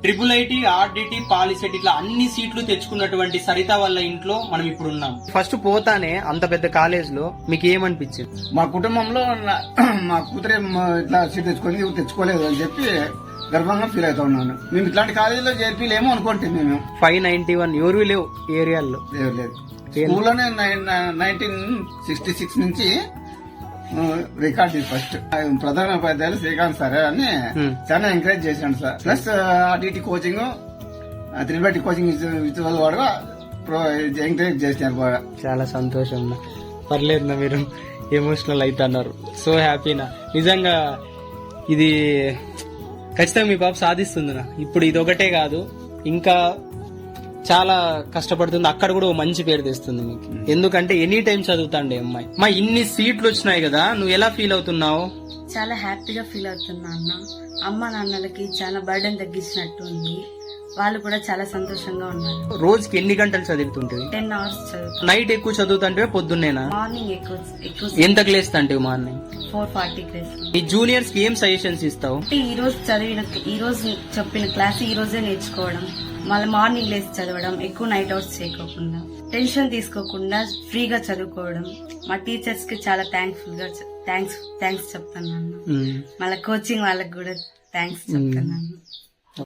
IIIT, RDT, POLYCET ఇట్లా అన్ని సీట్లు తెచ్చుకున్నటువంటి సరిత వాళ్ళ ఇంట్లో మనం ఇప్పుడు ఉన్నాం. ఫస్ట్ పోతానే అంత పెద్ద కాలేజ్ లో మీకు ఏమనిపించింది? మా కుటుంబంలో మా కూతురే ఇట్లా సీట్ తెచ్చుకోలేదు అని చెప్పి గర్వంగా ఫీల్ అవుతా ఉన్నాను. మేము ఇట్లాంటి కాలేజీలో చేర్పిలేమో అనుకుంటే మేము 591 ఎవరు లేవు ఏరియాల్లో లేదు. స్కూల్లోనే 1966 నుంచి రికార్డ్ ఫస్ట్ ప్రధాన ఉపాధ్యాయులు శ్రీకాంత్ సార్ అని చాలా ఎంకరేజ్ చేశాడు sir. Plus RDT coaching, IIIT coaching ఇచ్చే వాళ్ళు కూడా ఎంకరేజ్ చేసినారు బాగా. చాలా సంతోషం. పర్లేదు, మీరు ఎమోషనల్ అవుతున్నారు. సో హ్యాపీనా. నిజంగా ఇది ఖచ్చితంగా మీ పాప సాధిస్తుందినా. ఇప్పుడు ఇది ఒకటే కాదు, ఇంకా చాలా కష్టపడుతుంది. అక్కడ కూడా మంచి పేరు తెస్తుంది మీకు. ఎందుకంటే ఎనీ టైం చదువుతాండి అమ్మాయి. మా ఇన్ని సీట్లు వచ్చినాయి కదా, నువ్వు ఎలా ఫీల్ అవుతున్నావు? చాలా హ్యాపీగా ఫీల్ అవుతున్నా అన్న. అమ్మ నాన్నలకి చాలా బర్డెన్ తగ్గించినట్టు ఉంది. వాళ్ళు కూడా చాలా సంతోషంగా ఉన్నారు. రోజుకి ఎన్ని గంటలు చదువుతుంటే? 10 hours చదువుతా. నైట్ ఎక్కువ చదువుతుంటే పొద్దున్నేనా? మార్నింగ్ ఎక్కువ. ఎంతకు లేస్తంటే మార్నింగ్? 4:40 లేస్తా. ఈ జూనియర్స్ కి ఏం సజెషన్స్ ఇస్తావు? ఈ రోజు చెప్పిన క్లాస్ ఈ రోజే నేర్చుకోవడం, మళ్ళీ మార్నింగ్ లేసి చదవడం, ఎక్కువ నైట్ అవుట్స్ చేయకోకుండా, టెన్షన్ తీసుకోకుండా ఫ్రీగా చదువుకోవడం. మా టీచర్స్ కి చాలా థ్యాంక్స్ చెప్తాను. మళ్ళీ కోచింగ్ వాళ్ళకి కూడా థ్యాంక్స్ చెప్తాను.